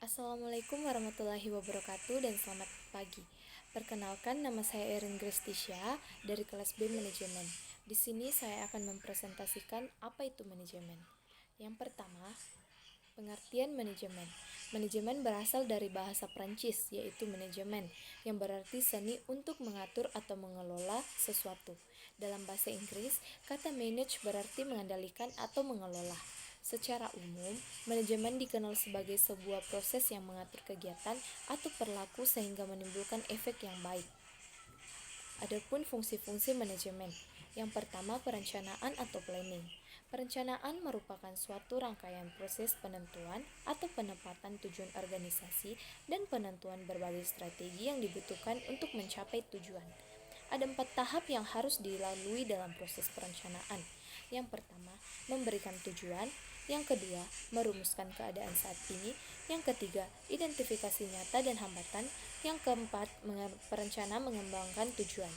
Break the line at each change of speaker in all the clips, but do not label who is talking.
Assalamualaikum warahmatullahi wabarakatuh dan selamat pagi. Perkenalkan, nama saya Erin Grestisha dari kelas B Manajemen. Di sini saya akan mempresentasikan apa itu manajemen. Yang pertama, pengertian manajemen. Manajemen berasal dari bahasa Prancis, yaitu manajemen, yang berarti seni untuk mengatur atau mengelola sesuatu. Dalam bahasa Inggris, kata manage berarti mengendalikan atau mengelola. Secara umum, manajemen dikenal sebagai sebuah proses yang mengatur kegiatan atau perilaku sehingga menimbulkan efek yang baik. Adapun fungsi-fungsi manajemen. Yang pertama, perencanaan atau planning. Perencanaan merupakan suatu rangkaian proses penentuan atau penempatan tujuan organisasi dan penentuan berbagai strategi yang dibutuhkan untuk mencapai tujuan. Ada 4 tahap yang harus dilalui dalam proses perencanaan. Yang pertama, memberikan tujuan. Yang kedua, merumuskan keadaan saat ini. Yang ketiga, identifikasi nyata dan hambatan. Yang keempat, perencana mengembangkan tujuan.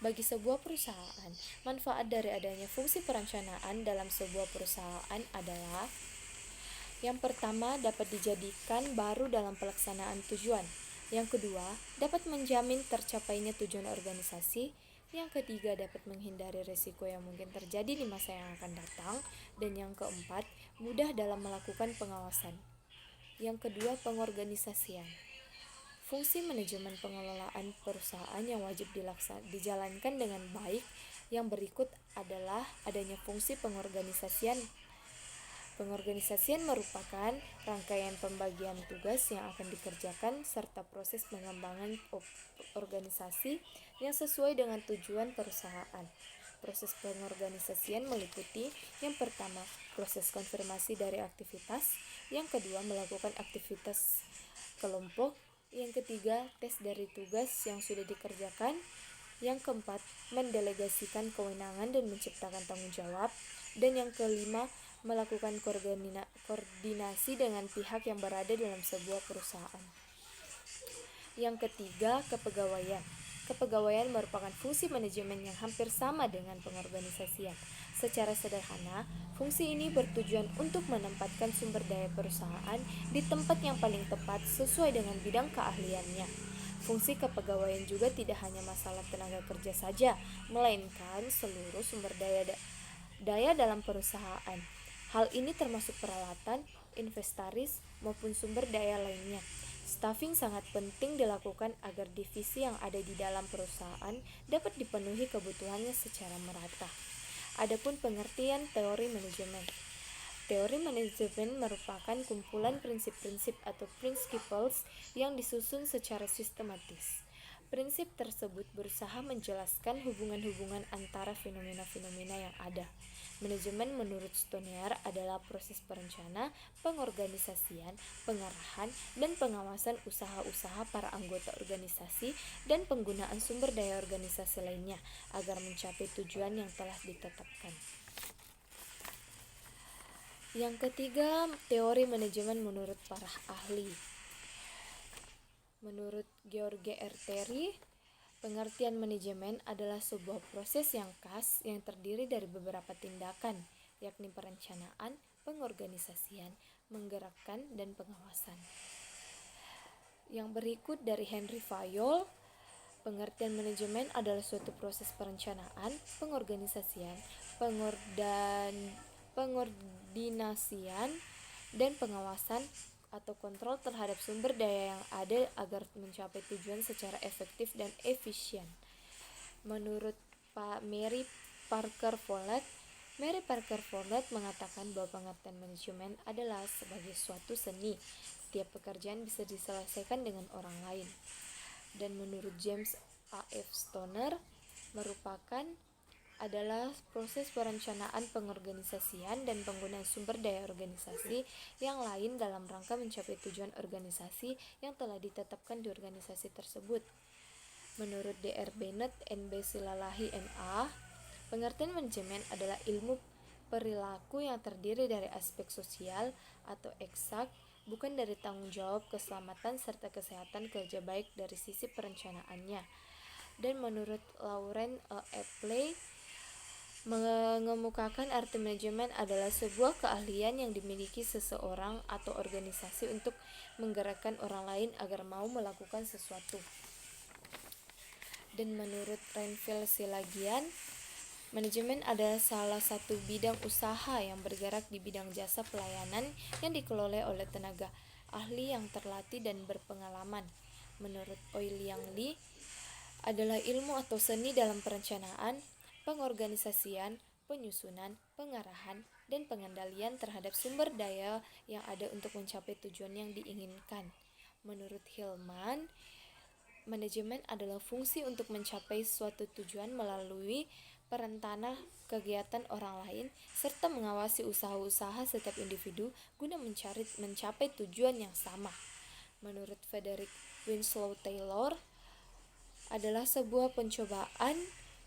Bagi sebuah perusahaan, manfaat dari adanya fungsi perencanaan dalam sebuah perusahaan adalah: yang pertama, dapat dijadikan baru dalam pelaksanaan tujuan. Yang kedua, dapat menjamin tercapainya tujuan organisasi. Yang ketiga, dapat menghindari risiko yang mungkin terjadi di masa yang akan datang. Dan yang keempat, mudah dalam melakukan pengawasan. Yang kedua, pengorganisasian. Fungsi manajemen pengelolaan perusahaan yang wajib dijalankan dengan baik yang berikut adalah adanya fungsi pengorganisasian. Pengorganisasian merupakan rangkaian pembagian tugas yang akan dikerjakan serta proses pengembangan organisasi yang sesuai dengan tujuan perusahaan. Proses pengorganisasian meliputi: yang pertama, proses konfirmasi dari aktivitas. Yang kedua, melakukan aktivitas kelompok. Yang ketiga, tes dari tugas yang sudah dikerjakan. Yang keempat, mendelegasikan kewenangan dan menciptakan tanggung jawab. Dan yang kelima, melakukan koordinasi dengan pihak yang berada dalam sebuah perusahaan. Yang ketiga, kepegawaian. Kepegawaian merupakan fungsi manajemen yang hampir sama dengan pengorganisasian. Secara sederhana, fungsi ini bertujuan untuk menempatkan sumber daya perusahaan di tempat yang paling tepat sesuai dengan bidang keahliannya. Fungsi kepegawaian juga tidak hanya masalah tenaga kerja saja, melainkan seluruh sumber daya dalam perusahaan. Hal ini termasuk peralatan, inventaris, maupun sumber daya lainnya. Staffing sangat penting dilakukan agar divisi yang ada di dalam perusahaan dapat dipenuhi kebutuhannya secara merata. Adapun pengertian teori manajemen. Teori manajemen merupakan kumpulan prinsip-prinsip atau principles yang disusun secara sistematis. Prinsip tersebut berusaha menjelaskan hubungan-hubungan antara fenomena-fenomena yang ada. Manajemen menurut Stoner adalah proses perencana, pengorganisasian, pengarahan, dan pengawasan usaha-usaha para anggota organisasi dan penggunaan sumber daya organisasi lainnya agar mencapai tujuan yang telah ditetapkan. Yang ketiga, teori manajemen menurut para ahli. Menurut George R. Terry, pengertian manajemen adalah sebuah proses yang khas yang terdiri dari beberapa tindakan, yakni perencanaan, pengorganisasian, menggerakkan, dan pengawasan. Yang berikut dari Henry Fayol, pengertian manajemen adalah suatu proses perencanaan, pengorganisasian, pengordinasian, dan pengawasan atau kontrol terhadap sumber daya yang ada agar mencapai tujuan secara efektif dan efisien. Menurut Mary Parker Follett mengatakan bahwa pengertian manajemen adalah sebagai suatu seni. Setiap pekerjaan bisa diselesaikan dengan orang lain. Dan menurut James A. F. Stoner adalah proses perencanaan, pengorganisasian, dan penggunaan sumber daya organisasi yang lain dalam rangka mencapai tujuan organisasi yang telah ditetapkan di organisasi tersebut. Menurut Dr. Bennett N. B. Silalahi M.A., pengertian manajemen adalah ilmu perilaku yang terdiri dari aspek sosial atau eksak, bukan dari tanggung jawab keselamatan serta kesehatan kerja baik dari sisi perencanaannya. Dan menurut Lauren Epley, mengemukakan arti manajemen adalah sebuah keahlian yang dimiliki seseorang atau organisasi untuk menggerakkan orang lain agar mau melakukan sesuatu. Dan menurut Renville Silagian, manajemen adalah salah satu bidang usaha yang bergerak di bidang jasa pelayanan yang dikelola oleh tenaga ahli yang terlatih dan berpengalaman. Menurut Oi Liang Lee, adalah ilmu atau seni dalam perencanaan, pengorganisasian, penyusunan, pengarahan, dan pengendalian terhadap sumber daya yang ada untuk mencapai tujuan yang diinginkan. Menurut Hillman, manajemen adalah fungsi untuk mencapai suatu tujuan melalui perantara kegiatan orang lain serta mengawasi usaha-usaha setiap individu guna mencapai tujuan yang sama. Menurut Frederick Winslow Taylor, adalah sebuah pencobaan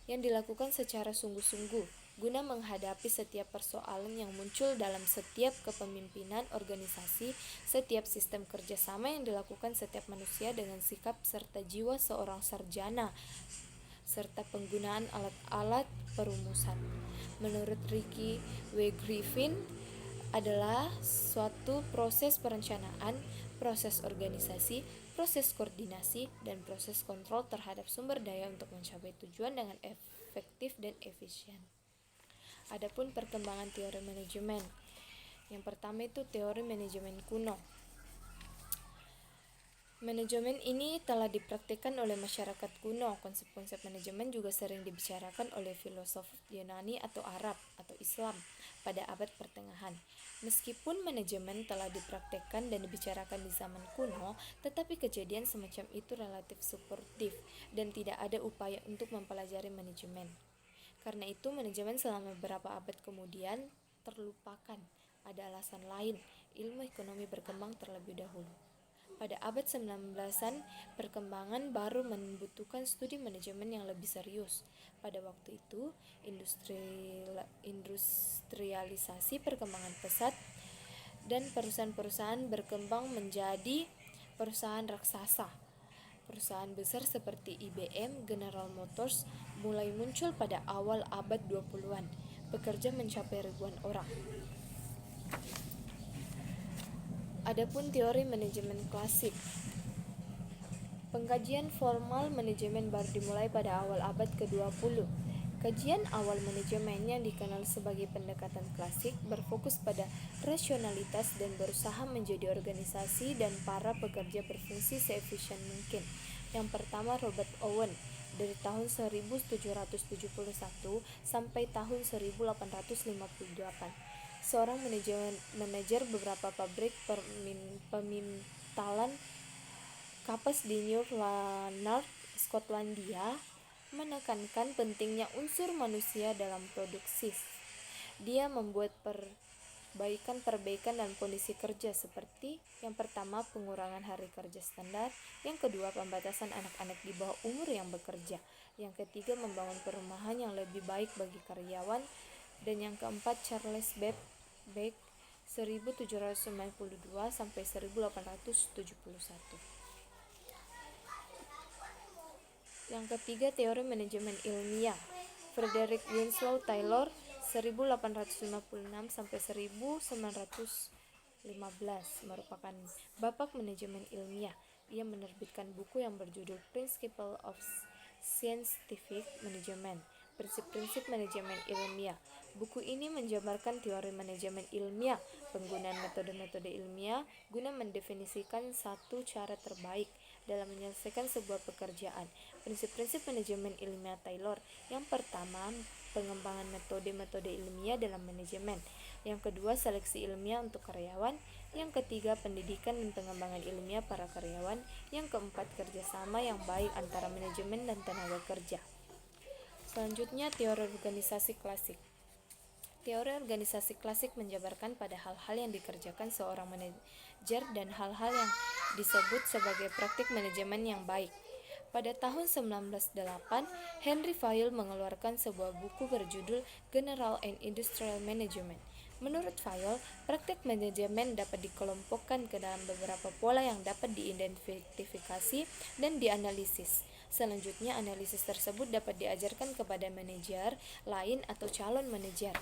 yang dilakukan secara sungguh-sungguh guna menghadapi setiap persoalan yang muncul dalam setiap kepemimpinan organisasi, setiap sistem kerjasama yang dilakukan setiap manusia dengan sikap serta jiwa seorang sarjana, serta penggunaan alat-alat perumusan. Menurut Ricky W. Griffin, adalah suatu proses perencanaan, proses organisasi, proses koordinasi, dan proses kontrol terhadap sumber daya untuk mencapai tujuan dengan efektif dan efisien. Adapun perkembangan teori manajemen. Yang pertama itu teori manajemen kuno. Manajemen ini telah dipraktikkan oleh masyarakat kuno. Konsep-konsep manajemen juga sering dibicarakan oleh filosof Yunani atau Arab atau Islam pada abad pertengahan. Meskipun manajemen telah dipraktikkan dan dibicarakan di zaman kuno, tetapi kejadian semacam itu relatif suportif dan tidak ada upaya untuk mempelajari manajemen. Karena itu, manajemen selama beberapa abad kemudian terlupakan. Ada alasan lain, ilmu ekonomi berkembang terlebih dahulu. Pada abad 19-an, perkembangan baru membutuhkan studi manajemen yang lebih serius. Pada waktu itu, industrialisasi perkembangan pesat dan perusahaan-perusahaan berkembang menjadi perusahaan raksasa. Perusahaan besar seperti IBM, General Motors mulai muncul pada awal abad 20-an. Pekerja mencapai ribuan orang. Adapun teori manajemen klasik. Pengkajian formal manajemen baru dimulai pada awal abad ke-20. Kajian awal manajemen yang dikenal sebagai pendekatan klasik berfokus pada rasionalitas dan berusaha menjadi organisasi dan para pekerja berfungsi seefisien mungkin. Yang pertama, Robert Owen dari tahun 1771 sampai tahun 1858. Seorang manajer beberapa pabrik pemintalan kapas di New Lanark, Skotlandia, menekankan pentingnya unsur manusia dalam produksi. Dia membuat perbaikan dan kondisi kerja seperti yang pertama, pengurangan hari kerja standar, yang kedua, pembatasan anak-anak di bawah umur yang bekerja, yang ketiga, membangun perumahan yang lebih baik bagi karyawan, dan yang keempat, Charles Babbage 1792 sampai 1871. Yang ketiga, teori manajemen ilmiah. Frederick Winslow Taylor 1856 sampai 1915 merupakan bapak manajemen ilmiah. Ia menerbitkan buku yang berjudul Principles of Scientific Management, prinsip-prinsip manajemen ilmiah. Buku ini menjabarkan teori manajemen ilmiah, penggunaan metode-metode ilmiah guna mendefinisikan satu cara terbaik dalam menyelesaikan sebuah pekerjaan. Prinsip-prinsip manajemen ilmiah Taylor. Yang pertama, pengembangan metode-metode ilmiah dalam manajemen. Yang kedua, seleksi ilmiah untuk karyawan. Yang ketiga, pendidikan dan pengembangan ilmiah para karyawan. Yang keempat, kerjasama yang baik antara manajemen dan tenaga kerja. Selanjutnya, teori organisasi klasik. Teori organisasi klasik menjabarkan pada hal-hal yang dikerjakan seorang manajer dan hal-hal yang disebut sebagai praktik manajemen yang baik. Pada tahun 1908, Henry Fayol mengeluarkan sebuah buku berjudul General and Industrial Management. Menurut Fayol, praktik manajemen dapat dikelompokkan ke dalam beberapa pola yang dapat diidentifikasi dan dianalisis. Selanjutnya, analisis tersebut dapat diajarkan kepada manajer lain atau calon manajer.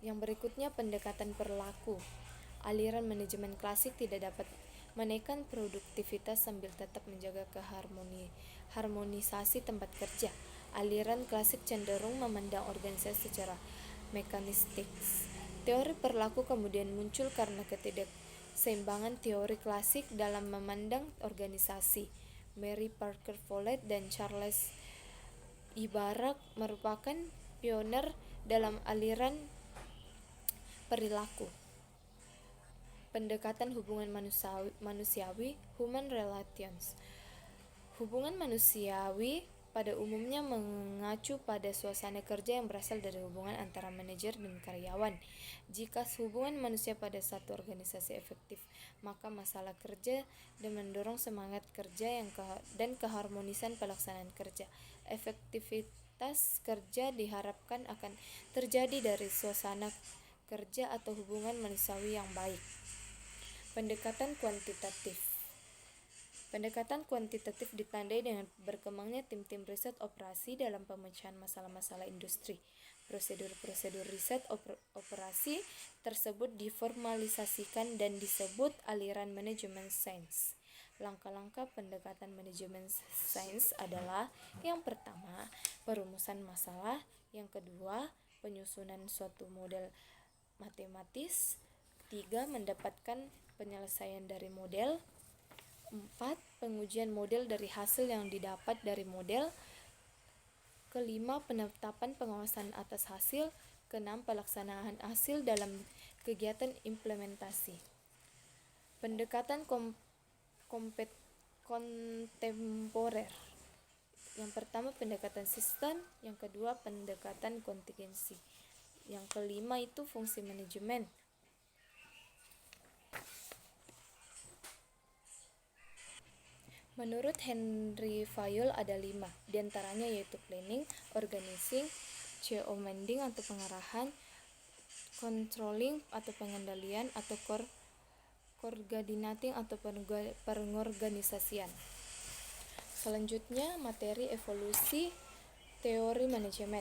Yang berikutnya, pendekatan perilaku. Aliran manajemen klasik tidak dapat menaikkan produktivitas sambil tetap menjaga harmonisasi tempat kerja. Aliran klasik cenderung memandang organisasi secara mekanistik. Teori perilaku kemudian muncul karena ketidakseimbangan teori klasik dalam memandang organisasi. Mary Parker Follett dan Charles Ibarak merupakan pioner dalam aliran perilaku. Pendekatan hubungan manusiawi, human relations. Hubungan manusiawi pada umumnya mengacu pada suasana kerja yang berasal dari hubungan antara manajer dan karyawan. Jika hubungan manusia pada satu organisasi efektif, maka masalah kerja dan mendorong semangat kerja dan keharmonisan pelaksanaan kerja. Efektivitas kerja diharapkan akan terjadi dari suasana kerja atau hubungan manusiawi yang baik. Pendekatan kuantitatif. Pendekatan kuantitatif ditandai dengan berkembangnya tim-tim riset operasi dalam pemecahan masalah-masalah industri. Prosedur-prosedur riset operasi tersebut diformalisasikan dan disebut aliran manajemen sains. Langkah-langkah pendekatan manajemen sains adalah: yang pertama, perumusan masalah; yang kedua, penyusunan suatu model matematis; 3. Mendapatkan penyelesaian dari model; 4. Pengujian model dari hasil yang didapat dari model; kelima, penetapan pengawasan atas hasil; keenam, pelaksanaan hasil dalam kegiatan implementasi. Pendekatan kontemporer. Yang pertama, pendekatan sistem; yang kedua, pendekatan kontingensi; yang kelima itu fungsi manajemen. Menurut Henry Fayol ada 5, diantaranya yaitu planning, organizing, commanding atau pengarahan, controlling atau pengendalian, atau coordinating atau pengorganisasian. Selanjutnya, materi evolusi teori manajemen.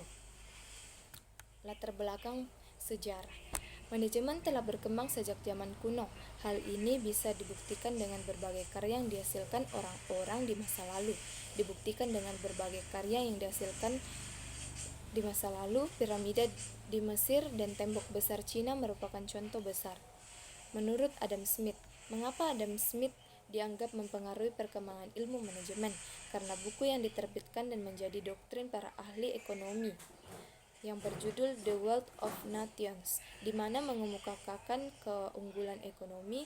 Latar belakang sejarah. Manajemen telah berkembang sejak zaman kuno. Hal ini bisa dibuktikan dengan berbagai karya yang dihasilkan orang-orang di masa lalu. Dibuktikan dengan berbagai karya yang dihasilkan di masa lalu, piramida di Mesir dan tembok besar Cina merupakan contoh besar. Menurut Adam Smith, mengapa Adam Smith dianggap mempengaruhi perkembangan ilmu manajemen? Karena buku yang diterbitkan dan menjadi doktrin para ahli ekonomi yang berjudul The Wealth of Nations, di mana mengemukakan keunggulan ekonomi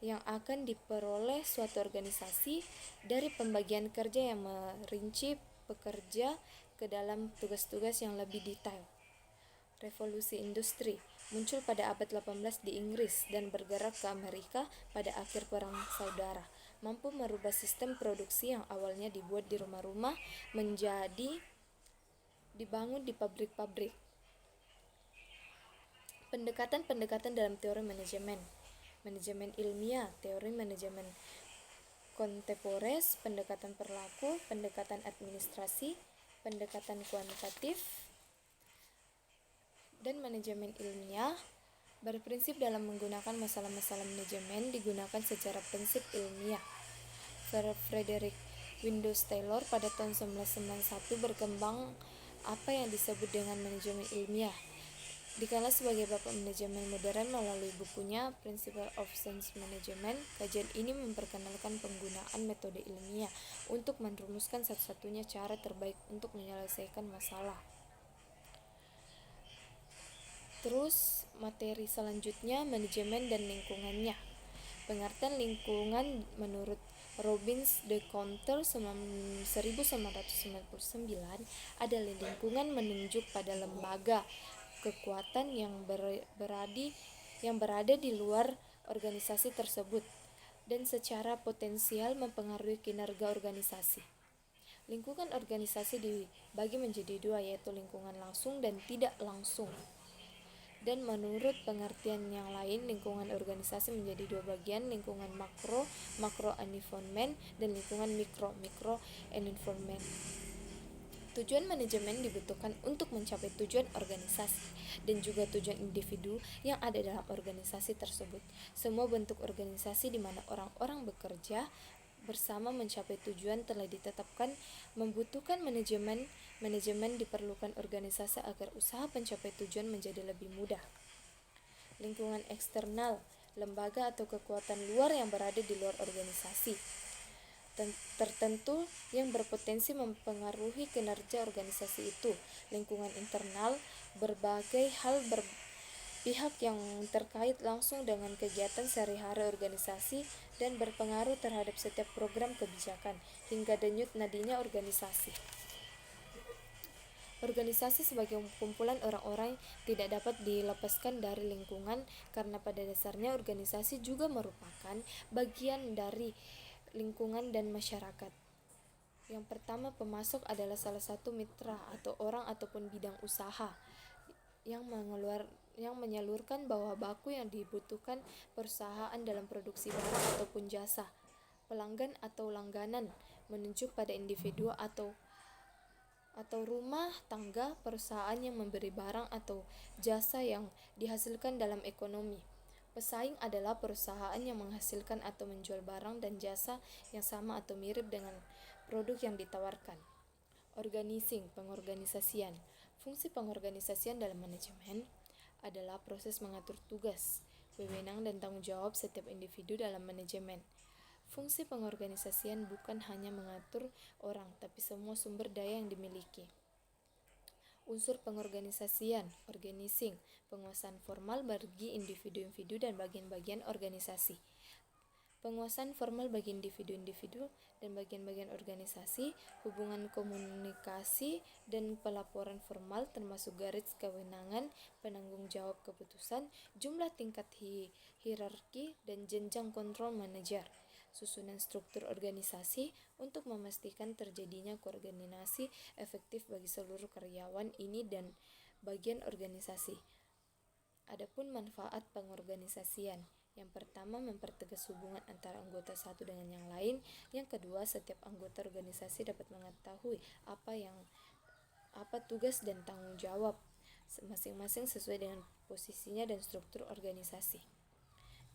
yang akan diperoleh suatu organisasi dari pembagian kerja yang merinci pekerja ke dalam tugas-tugas yang lebih detail. Revolusi industri muncul pada abad 18 di Inggris dan bergerak ke Amerika pada akhir Perang Saudara, mampu merubah sistem produksi yang awalnya dibuat di rumah-rumah menjadi dibangun di pabrik-pabrik. Pendekatan-pendekatan dalam teori manajemen. Manajemen ilmiah, teori manajemen kontemporer, pendekatan perilaku, pendekatan administrasi, pendekatan kuantitatif, dan manajemen ilmiah berprinsip dalam menggunakan masalah-masalah manajemen digunakan secara prinsip ilmiah. Frederick Windows Taylor pada tahun 1991 berkembang apa yang disebut dengan manajemen ilmiah. Dikenal sebagai bapak manajemen modern melalui bukunya Principles of Science Management. Kajian ini memperkenalkan penggunaan metode ilmiah untuk merumuskan satu-satunya cara terbaik untuk menyelesaikan masalah. Terus materi selanjutnya, manajemen dan lingkungannya. Pengertian lingkungan menurut Robbins de Coulter 1999 adalah lingkungan menunjuk pada lembaga kekuatan yang berada di luar organisasi tersebut dan secara potensial mempengaruhi kinerja organisasi. Lingkungan organisasi dibagi menjadi 2, yaitu lingkungan langsung dan tidak langsung. Dan menurut pengertian yang lain, lingkungan organisasi menjadi 2 bagian, lingkungan makro environment, dan lingkungan mikro environment. Tujuan manajemen dibutuhkan untuk mencapai tujuan organisasi dan juga tujuan individu yang ada dalam organisasi tersebut. Semua bentuk organisasi di mana orang-orang bekerja bersama mencapai tujuan telah ditetapkan membutuhkan manajemen. Manajemen diperlukan organisasi agar usaha pencapai tujuan menjadi lebih mudah. Lingkungan eksternal, lembaga atau kekuatan luar yang berada di luar organisasi tertentu yang berpotensi mempengaruhi kinerja organisasi itu. Lingkungan internal, berbagai hal pihak yang terkait langsung dengan kegiatan sehari-hari organisasi dan berpengaruh terhadap setiap program kebijakan hingga denyut nadinya organisasi. Organisasi sebagai kumpulan orang-orang tidak dapat dilepaskan dari lingkungan karena pada dasarnya organisasi juga merupakan bagian dari lingkungan dan masyarakat. Yang pertama, pemasok adalah salah satu mitra atau orang ataupun bidang usaha yang menyalurkan bahan baku yang dibutuhkan perusahaan dalam produksi barang ataupun jasa. Pelanggan atau langganan menunjuk pada individu atau rumah tangga perusahaan yang memberi barang atau jasa yang dihasilkan dalam ekonomi. Pesaing adalah perusahaan yang menghasilkan atau menjual barang dan jasa yang sama atau mirip dengan produk yang ditawarkan. Organizing, pengorganisasian. Fungsi pengorganisasian dalam manajemen adalah proses mengatur tugas, wewenang dan tanggung jawab setiap individu dalam manajemen. Fungsi pengorganisasian bukan hanya mengatur orang, tapi semua sumber daya yang dimiliki. Unsur pengorganisasian, organizing, penguasaan formal bagi individu-individu dan bagian-bagian organisasi. Penguasaan formal bagi individu-individu dan bagian-bagian organisasi, hubungan komunikasi dan pelaporan formal termasuk garis kewenangan, penanggung jawab keputusan, jumlah tingkat hierarki dan jenjang kontrol manajer. Susunan struktur organisasi untuk memastikan terjadinya koordinasi efektif bagi seluruh karyawan ini dan bagian organisasi. Adapun manfaat pengorganisasian. Yang pertama, mempertegas hubungan antara anggota satu dengan yang lain. Yang kedua, setiap anggota organisasi dapat mengetahui apa tugas dan tanggung jawab masing-masing sesuai dengan posisinya dan struktur organisasi.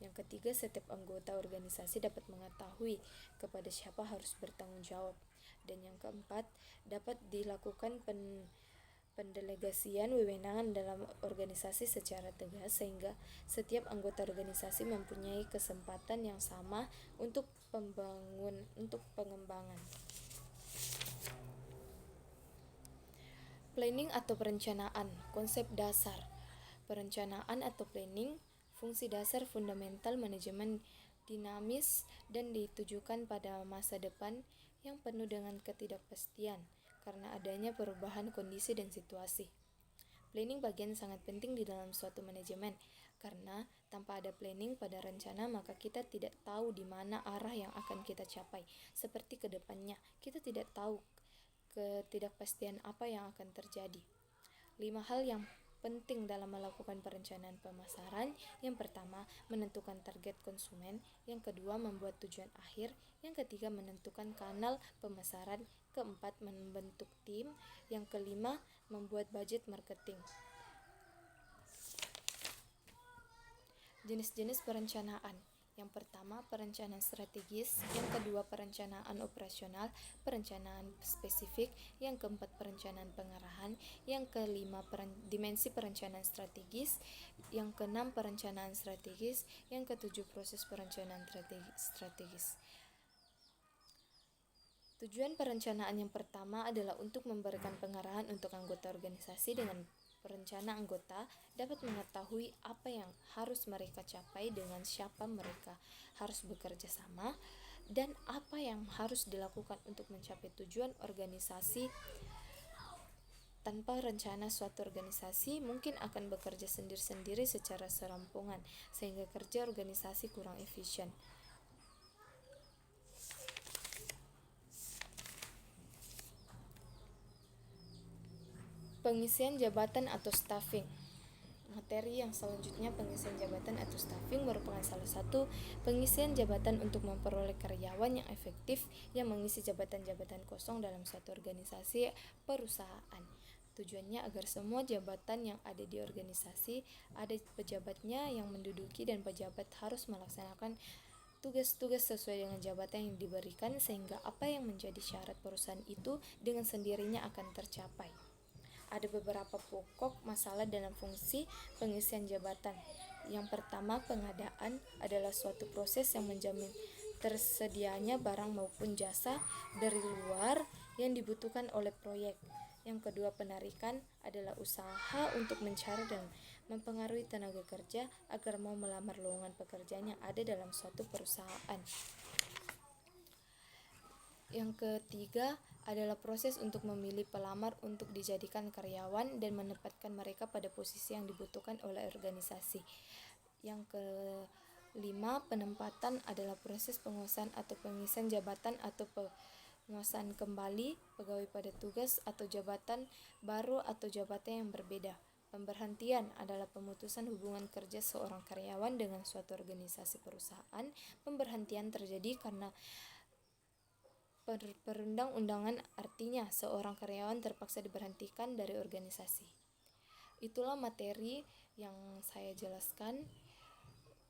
Yang ketiga, setiap anggota organisasi dapat mengetahui kepada siapa harus bertanggung jawab. Dan yang keempat, dapat dilakukan pendelegasian wewenang dalam organisasi secara tegas sehingga setiap anggota organisasi mempunyai kesempatan yang sama untuk pengembangan. Planning atau perencanaan, konsep dasar. Perencanaan atau planning, fungsi dasar fundamental manajemen dinamis dan ditujukan pada masa depan yang penuh dengan ketidakpastian karena adanya perubahan kondisi dan situasi. Planning bagian sangat penting di dalam suatu manajemen karena tanpa ada planning pada rencana maka kita tidak tahu di mana arah yang akan kita capai. Seperti ke depannya, kita tidak tahu ketidakpastian apa yang akan terjadi. 5 hal yang penting dalam melakukan perencanaan pemasaran. Yang pertama, menentukan target konsumen. Yang kedua, membuat tujuan akhir. Yang ketiga, menentukan kanal pemasaran. Keempat, membentuk tim. Yang kelima, membuat budget marketing. Jenis-jenis perencanaan. Yang pertama, perencanaan strategis. Yang kedua, perencanaan operasional, perencanaan spesifik. Yang keempat, perencanaan pengarahan. Yang kelima, dimensi perencanaan strategis. Yang keenam, perencanaan strategis. Yang ketujuh, proses perencanaan strategis. Tujuan perencanaan yang pertama adalah untuk memberikan pengarahan untuk anggota organisasi. Dengan perencana, anggota dapat mengetahui apa yang harus mereka capai, dengan siapa mereka harus bekerja sama, dan apa yang harus dilakukan untuk mencapai tujuan organisasi. Tanpa rencana, suatu organisasi mungkin akan bekerja sendiri-sendiri secara serampungan, sehingga kerja organisasi kurang efisien. Pengisian jabatan atau staffing. Materi yang selanjutnya pengisian jabatan atau staffing merupakan salah satu pengisian jabatan untuk memperoleh karyawan yang efektif yang mengisi jabatan-jabatan kosong dalam suatu organisasi perusahaan. Tujuannya agar semua jabatan yang ada di organisasi ada pejabatnya yang menduduki dan pejabat harus melaksanakan tugas-tugas sesuai dengan jabatan yang diberikan sehingga apa yang menjadi syarat perusahaan itu dengan sendirinya akan tercapai. Ada beberapa pokok masalah dalam fungsi pengisian jabatan. Yang pertama, pengadaan adalah suatu proses yang menjamin tersedianya barang maupun jasa dari luar yang dibutuhkan oleh proyek. Yang kedua, penarikan adalah usaha untuk mencari dan mempengaruhi tenaga kerja agar mau melamar lowongan pekerjaan yang ada dalam suatu perusahaan. Yang ketiga adalah proses untuk memilih pelamar untuk dijadikan karyawan dan menempatkan mereka pada posisi yang dibutuhkan oleh organisasi. Yang kelima, penempatan adalah proses penguasaan atau pengisian jabatan atau penguasaan kembali pegawai pada tugas atau jabatan baru atau jabatan yang berbeda. Pemberhentian adalah pemutusan hubungan kerja seorang karyawan dengan suatu organisasi perusahaan. Pemberhentian terjadi karena perundang-undangan, artinya seorang karyawan terpaksa diberhentikan dari organisasi. Itulah materi yang saya jelaskan.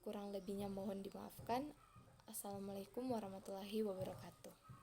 Kurang lebihnya mohon dimaafkan. Assalamualaikum warahmatullahi wabarakatuh.